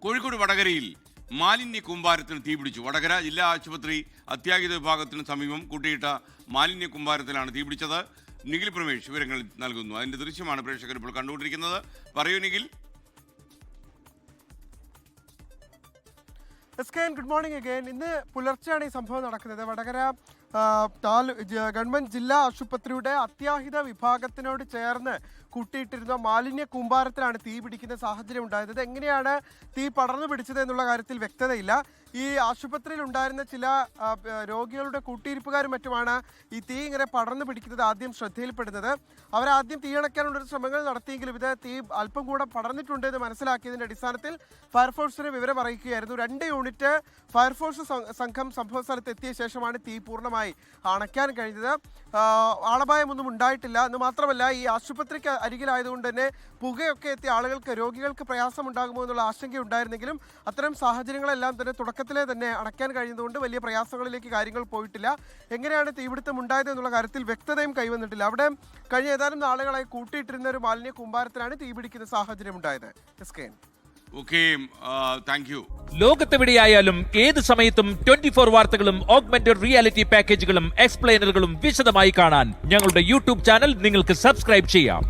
കോഴിക്കോട് വടകരയിൽ മാലിന്യ കൂമ്പാരത്തിന് തീപിടിച്ചു. വടകര ജില്ലാ ആശുപത്രി അത്യാഹിത വിഭാഗത്തിന് സമീപം കൂട്ടിയിട്ട മാലിന്യ കൂമ്പാരത്തിലാണ് തീപിടിച്ചത്. നിഖിൽ പ്രമേഷ് വിവരങ്ങൾ നൽകുന്നു. അതിന്റെ ദൃശ്യമാണ് പ്രേക്ഷകർ ഇപ്പോൾ കണ്ടുകൊണ്ടിരിക്കുന്നത്. പറയൂ നിഖിൽ. Good morning again. ഇന്ന് പുലർച്ചെയാണ് ഈ സംഭവം നടക്കുന്നത്. വടകര ഗവൺമെന്റ് ജില്ലാ ആശുപത്രിയുടെ അത്യാഹിത വിഭാഗത്തിനോട് ചേർന്ന് കൂട്ടിയിട്ടിരുന്ന മാലിന്യ കൂമ്പാരത്തിലാണ് തീ പിടിക്കുന്ന സാഹചര്യം ഉണ്ടായത്. ഇത് എങ്ങനെയാണ് തീ പടർന്നു പിടിച്ചത് എന്നുള്ള കാര്യത്തിൽ വ്യക്തതയില്ല. ഈ ആശുപത്രിയിൽ ഉണ്ടായിരുന്ന ചില രോഗികളുടെ കൂട്ടിയിരിപ്പുകാരും മറ്റുമാണ് ഈ തീ ഇങ്ങനെ പടർന്നു പിടിക്കുന്നത് ആദ്യം ശ്രദ്ധയിൽപ്പെടുന്നത്. അവരാദ്യം തീയണയ്ക്കാനുള്ള ശ്രമങ്ങൾ നടത്തിയെങ്കിലും ഇത് തീ അല്പം കൂടെ പടർന്നിട്ടുണ്ട് എന്ന് മനസ്സിലാക്കിയതിൻ്റെ അടിസ്ഥാനത്തിൽ ഫയർഫോഴ്സിന് വിവരം അറിയിക്കുകയായിരുന്നു. 2 യൂണിറ്റ് ഫയർഫോഴ്സ് സംഘം സംഭവ സ്ഥലത്ത് എത്തിയ ശേഷമാണ് തീ പൂർണ്ണമായി അണയ്ക്കാൻ കഴിഞ്ഞത്. ആളപായമൊന്നും ഉണ്ടായിട്ടില്ല എന്ന് മാത്രമല്ല, ഈ ആശുപത്രിക്ക് അരികിലായതുകൊണ്ട് തന്നെ പുകയൊക്കെ എത്തിയ രോഗികൾക്ക് പ്രയാസമുണ്ടാകുമോ എന്നുള്ള ആശങ്കയുണ്ടായിരുന്നെങ്കിലും അത്തരം സാഹചര്യങ്ങളെല്ലാം തന്നെ തുടക്കത്തിലെ തന്നെ അണയ്ക്കാൻ കഴിഞ്ഞതുകൊണ്ട് വലിയ പ്രയാസങ്ങളിലേക്ക് കാര്യങ്ങൾ പോയിട്ടില്ല. എങ്ങനെയാണ് തീപിടുത്തം ഉണ്ടായത് എന്നുള്ള കാര്യത്തിൽ വ്യക്തതയും കൈവന്നിട്ടില്ല. അവിടെ കഴിഞ്ഞ ഏതാനും നാളുകളായി കൂട്ടിയിട്ടിരുന്ന ഒരു മാലിന്യ കൂമ്പാരത്തിലാണ് തീപിടിക്കുന്ന സാഹചര്യം ഉണ്ടായത്. ലോകത്തെവിടെയായാലും ഏത് സമയത്തും 24 വാർത്തകളും ഓഗ്മെന്റഡ് റിയാലിറ്റി പാക്കേജുകളും എക്സ്പ്ലെയിനറുകളും വിശദമായി കാണാൻ ഞങ്ങളുടെ യൂട്യൂബ് ചാനൽ നിങ്ങൾക്ക് സബ്സ്ക്രൈബ് ചെയ്യാം.